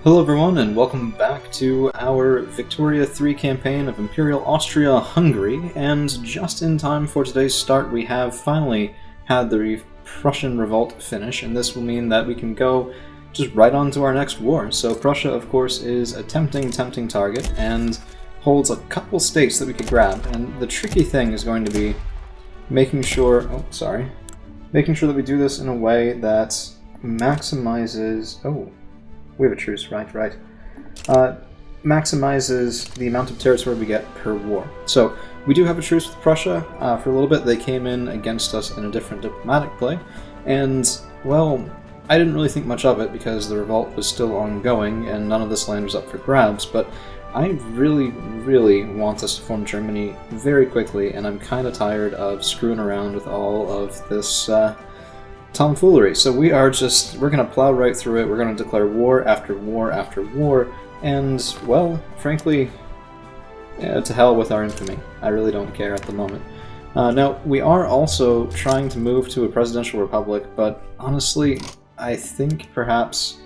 Hello everyone, and welcome back to our Victoria 3 campaign of Imperial Austria-Hungary, and just in time for today's start we have finally had the Prussian revolt finish, and this will mean that we can go just right on to our next war. So Prussia, of course, is a tempting target, and holds a couple states that we could grab, and the tricky thing is going to be making sure that we do this in a way that maximizes... we have a truce, right. Maximizes the amount of territory we get per war. So, we do have a truce with Prussia. For a little bit, they came in against us in a different diplomatic play, and, well, I didn't really think much of it because the revolt was still ongoing and none of this land was up for grabs, but I really want us to form Germany very quickly, and I'm kind of tired of screwing around with all of this tomfoolery. So we're going to plow right through it. We're going to declare war after war after war, and, well, frankly, to hell with our infamy. I really don't care at the moment. Now, we are also trying to move to a presidential republic, but honestly, I think perhaps,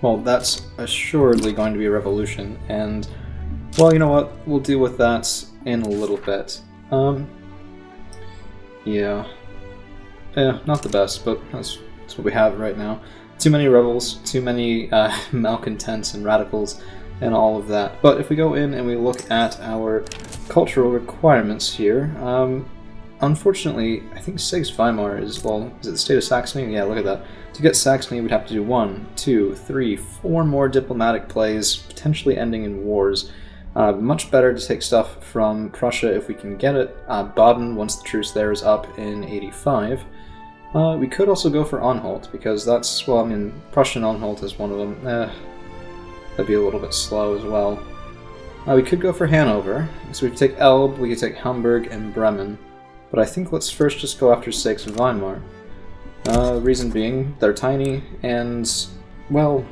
well, that's assuredly going to be a revolution, and, well, you know what, we'll deal with that in a little bit. Yeah, not the best, but that's what we have right now. Too many rebels, too many malcontents and radicals, and all of that. But if we go in and we look at our cultural requirements here, unfortunately, I think Weimar is, well, is it the state of Saxony? Yeah, look at that. To get Saxony, we'd have to do 1, 2, 3, 4 more diplomatic plays, potentially ending in wars. Much better to take stuff from Prussia if we can get it. Baden, once the truce there is up in 85. We could also go for Anhalt, because that's, well, I mean, Prussian Anhalt is one of them. That'd be a little bit slow as well. We could go for Hanover, so we could take Elbe, we could take Hamburg and Bremen, but I think let's first just go after Weimar. Reason being, they're tiny, and, well,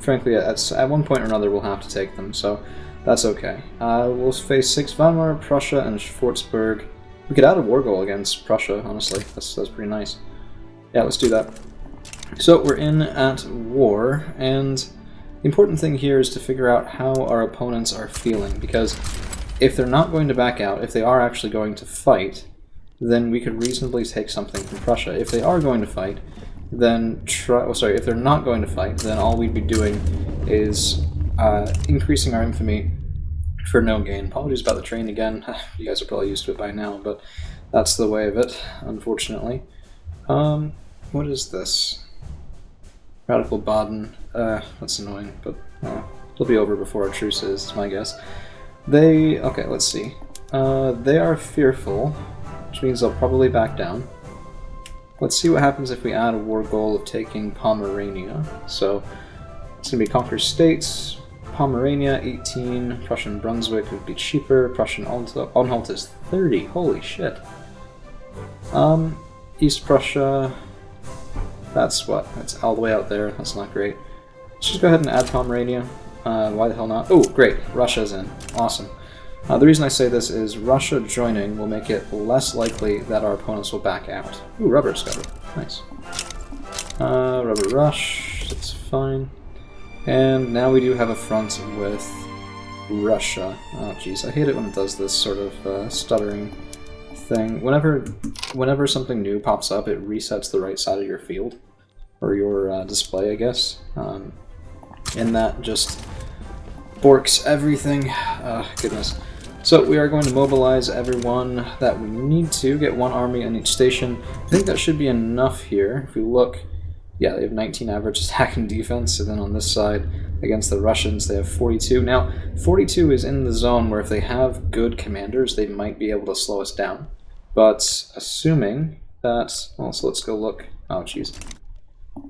frankly, at one point or another we'll have to take them, so that's okay. We'll face Weimar, Prussia, and Schwarzburg. We could add a war goal against Prussia, honestly. That's pretty nice. Yeah, let's do that. So we're in at war, and the important thing here is to figure out how our opponents are feeling, because if they're not going to back out, if they are actually going to fight, then we could reasonably take something from Prussia. If they are going to fight, then if they're not going to fight, then all we'd be doing is increasing our infamy for no gain. Apologies about the train again. You guys are probably used to it by now, but that's the way of it, unfortunately. What is this? Radical Baden. That's annoying, but it'll be over before our truce is my guess. Okay, let's see. They are fearful, which means they'll probably back down. Let's see what happens if we add a war goal of taking Pomerania. So, it's going to be conquer states. Pomerania, 18. Prussian Brunswick would be cheaper. Prussian Anhalt is 30. Holy shit. East Prussia, that's what? That's all the way out there. That's not great. Let's just go ahead and add Pomerania. Why the hell not? Oh, great. Russia's in. Awesome. The reason I say this is Russia joining will make it less likely that our opponents will back out. Ooh, rubber discovered. Nice. Rubber rush. That's fine. And now we do have a front with Russia. Oh, jeez. I hate it when it does this sort of stuttering thing. Whenever something new pops up, it resets the right side of your field. Or your display, I guess. And that just borks everything. Goodness. So we are going to mobilize everyone that we need to, get 1 army in each station. I think that should be enough here. If we look, yeah, they have 19 average attack and defense, and then on this side, against the Russians, they have 42. Now, 42 is in the zone where if they have good commanders, they might be able to slow us down. But assuming that, well, so let's go look. Oh, jeez.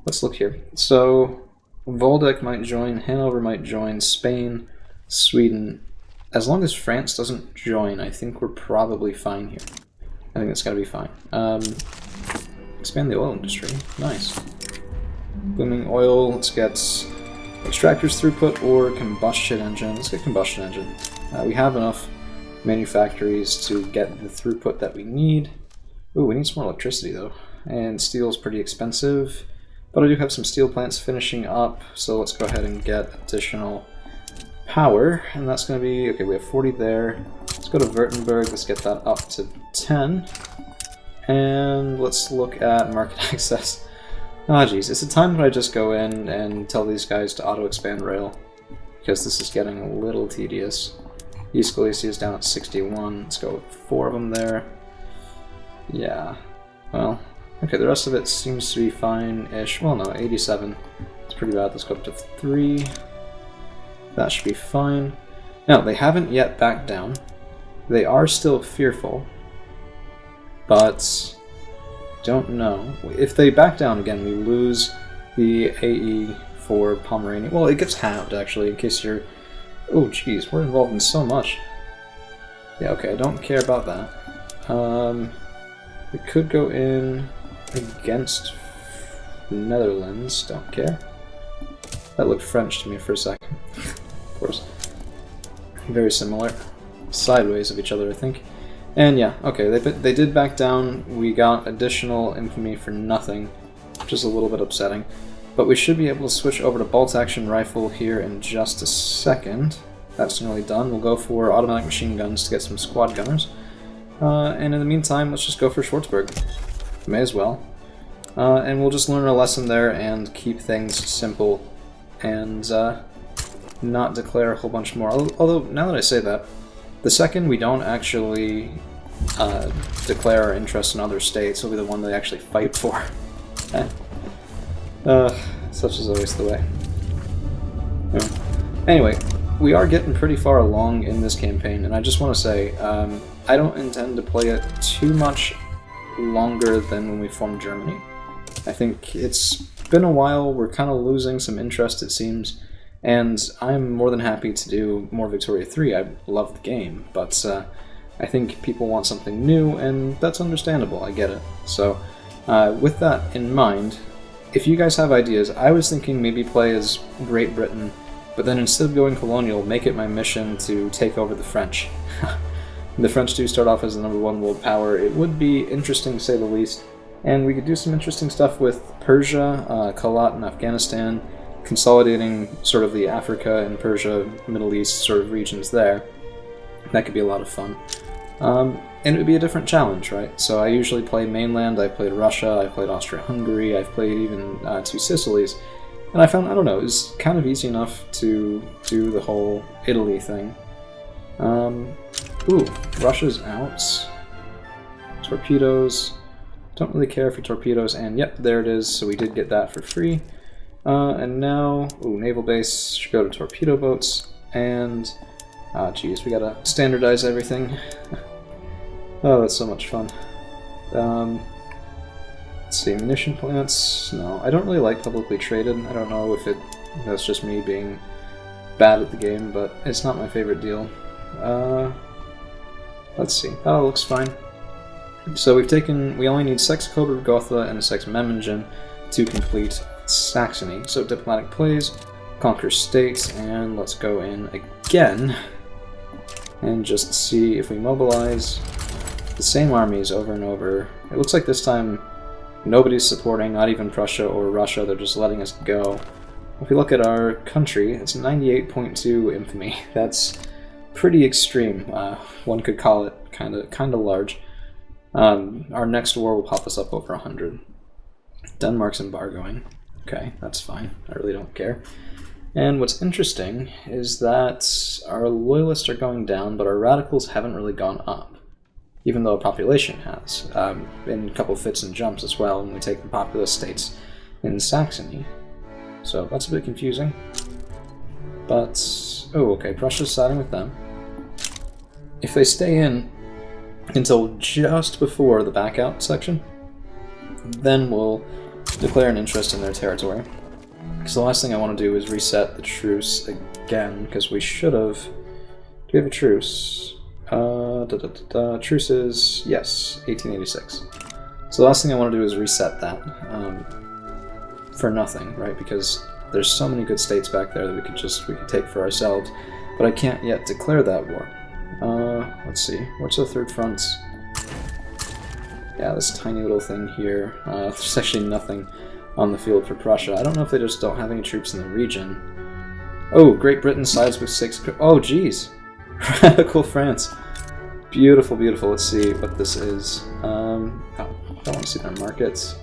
Let's look here. So, Waldeck might join, Hanover might join, Spain, Sweden. As long as France doesn't join, I think we're probably fine here. I think that's gotta be fine. Expand the oil industry. Nice. Booming oil, let's get extractors throughput or combustion engine. Let's get combustion engine. We have enough manufactories to get the throughput that we need. Ooh, we need some more electricity though. And steel's pretty expensive. But I do have some steel plants finishing up, so let's go ahead and get additional power. And that's going to be, okay, we have 40 there. Let's go to Württemberg, let's get that up to 10. And let's look at market access. Ah, geez, it's a time when I just go in and tell these guys to auto-expand rail, because this is getting a little tedious. East Galicia is down at 61. Let's go with 4 of them there. Yeah, well, okay, the rest of it seems to be fine-ish. Well, no, 87. It's pretty bad. Let's go up to 3. That should be fine. Now, they haven't yet backed down. They are still fearful, but don't know. If they back down again, we lose the AE for Pomerania. Well, it gets halved, actually, in case you're... Oh, jeez, we're involved in so much. Yeah, okay, I don't care about that. We could go in against Netherlands, don't care. That looked French to me for a second. Of course. Very similar. Sideways of each other, I think. And yeah, okay, they did back down. We got additional infamy for nothing, which is a little bit upsetting. But we should be able to switch over to bolt-action rifle here in just a second. That's nearly done. We'll go for automatic machine guns to get some squad gunners. And in the meantime, let's just go for Schwarzburg. May as well. And we'll just learn a lesson there and keep things simple and not declare a whole bunch more. Although, now that I say that, the second we don't actually declare our interest in other states, will be the one they actually fight for. Such is always the way. Anyway, we are getting pretty far along in this campaign, and I just want to say, I don't intend to play it too much longer than when we formed Germany. I think it's been a while, we're kind of losing some interest, it seems, and I'm more than happy to do more Victoria 3. I love the game, but I think people want something new, and that's understandable, I get it. So, with that in mind, if you guys have ideas, I was thinking maybe play as Great Britain, but then instead of going colonial, make it my mission to take over the French. The French do start off as the #1 world power. It would be interesting, to say the least, and we could do some interesting stuff with Persia, Kalat in Afghanistan, consolidating sort of the Africa and Persia, Middle East sort of regions there. That could be a lot of fun. And it would be a different challenge, right? So I usually play mainland, I've played Russia, I've played Austria-Hungary, I've played even 2 Sicilies, and I found, I don't know, it was kind of easy enough to do the whole Italy thing. Ooh, Russia's out. Torpedoes. Don't really care for torpedoes, and yep, there it is, so we did get that for free. And now, ooh, naval base should go to torpedo boats, and, geez, we gotta standardize everything. Oh, that's so much fun. Let's see, munition plants, no, I don't really like publicly traded. I don't know if that's just me being bad at the game, but it's not my favorite deal. Let's see, that all looks fine. So we only need Sex Cobra Gotha and a Sex Memmingen to complete Saxony. So diplomatic plays, conquer states, and let's go in again and just see if we mobilize the same armies over and over. It looks like this time nobody's supporting, not even Prussia or Russia, they're just letting us go. If we look at our country, it's 98.2 infamy. That's pretty extreme. One could call it kind of large. Our next war will pop us up over 100. Denmark's embargoing. Okay, that's fine. I really don't care. And what's interesting is that our loyalists are going down, but our radicals haven't really gone up, even though our population has, in a couple fits and jumps as well when we take the populous states in Saxony. So that's a bit confusing. But, oh, okay, Prussia's siding with them. If they stay in until just before the back out section, then we'll declare an interest in their territory. Because the last thing I want to do is reset the truce again, because we should have... Do we have a truce? Truce is, yes, 1886. So the last thing I want to do is reset that for nothing, right? Because there's so many good states back there that we could take for ourselves, but I can't yet declare that war. Let's see, what's the third front? Yeah, this tiny little thing here. There's actually nothing on the field for Prussia. I don't know if they just don't have any troops in the region. Oh, Great Britain sides with 6... Oh, geez! Radical France. Beautiful, beautiful. Let's see what this is. Oh, I don't want to see their markets.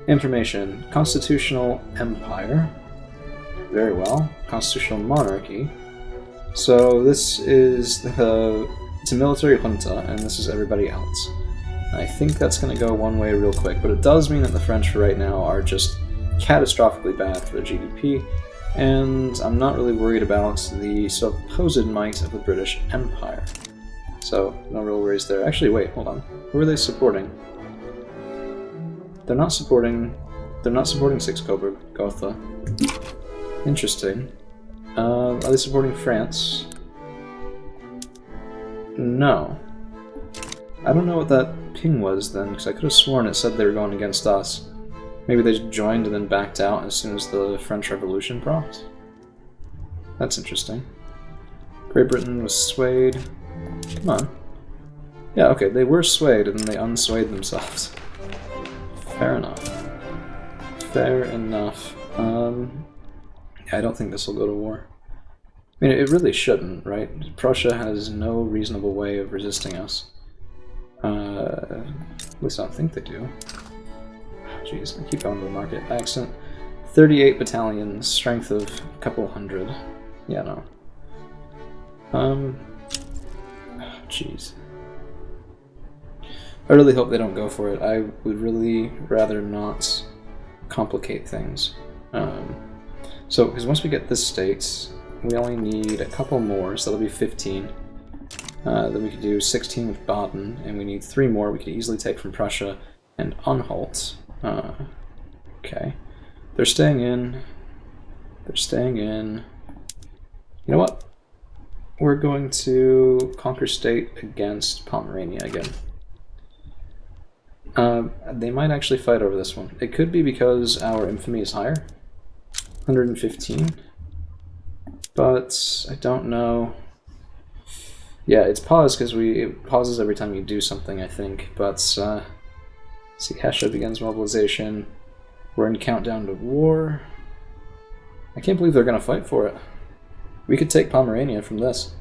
Information. Constitutional Empire. Very well. Constitutional Monarchy. So this is it's a military junta, and this is everybody else. I think that's going to go one way real quick, but it does mean that the French right now are just catastrophically bad for the GDP, and I'm not really worried about the supposed might of the British Empire. So, no real worries there. Actually, wait, hold on. Who are they supporting? They're not supporting 6 Coburg, Gotha. Interesting. Are they supporting France? No. I don't know what that ping was then, because I could have sworn it said they were going against us. Maybe they joined and then backed out as soon as the French Revolution propped? That's interesting. Great Britain was swayed. Come on. Yeah, okay, they were swayed and then they unswayed themselves. Fair enough. Fair enough. I don't think this will go to war. I mean, it really shouldn't, right? Prussia has no reasonable way of resisting us. At least I don't think they do. Jeez, I keep going to the market. Accent. 38 battalions, strength of a couple hundred. Yeah, no. Jeez. I really hope they don't go for it. I would really rather not complicate things. So, because once we get this state, we only need a couple more, so that'll be 15. Then we could do 16 with Baden, and we need 3 more we could easily take from Prussia and Anhalt. Okay. They're staying in. They're staying in. You know what? We're going to conquer state against Pomerania again. They might actually fight over this one. It could be because our infamy is higher. 115. But I don't know. Yeah, it's paused because it pauses every time you do something, I think. But see, Hesse begins mobilization. We're in countdown to war. I can't believe they're going to fight for it. We could take Pomerania from this.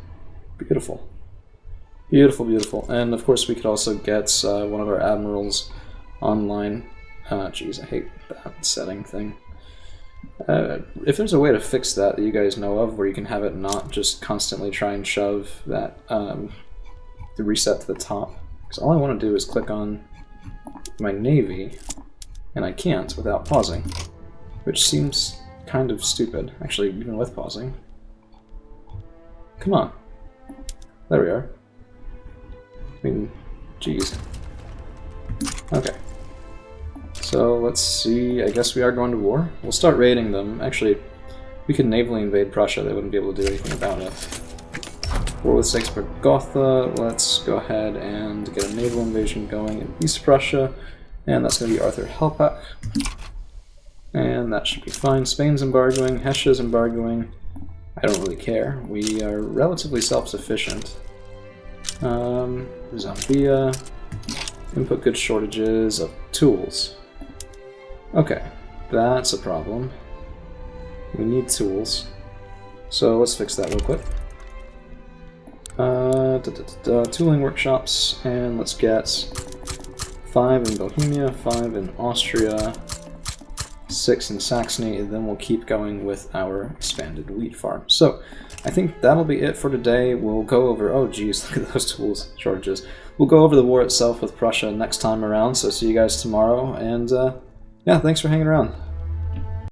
Beautiful. Beautiful, beautiful. And of course we could also get one of our admirals online. Jeez, I hate that setting thing. If there's a way to fix that you guys know of, where you can have it not just constantly try and shove that the reset to the top, because all I want to do is click on my navy, and I can't without pausing, which seems kind of stupid, actually, even with pausing. Come on. There we are. I mean, geez. Okay. So, let's see, I guess we are going to war. We'll start raiding them. Actually, we could navally invade Prussia, they wouldn't be able to do anything about it. War with Sykes-Picot-Gotha, let's go ahead and get a naval invasion going in East Prussia, and that's going to be Arthur Helpach. And that should be fine. Spain's embargoing, Hessia's embargoing. I don't really care. We are relatively self-sufficient. Zambia. Input goods shortages of tools. Okay, that's a problem. We need tools. So let's fix that real quick. Tooling workshops, and let's get 5 in Bohemia, 5 in Austria, 6 in Saxony, and then we'll keep going with our expanded wheat farm. So, I think that'll be it for today. We'll go over, oh geez, look at those tools shortages. We'll go over the war itself with Prussia next time around, so see you guys tomorrow, and yeah, thanks for hanging around.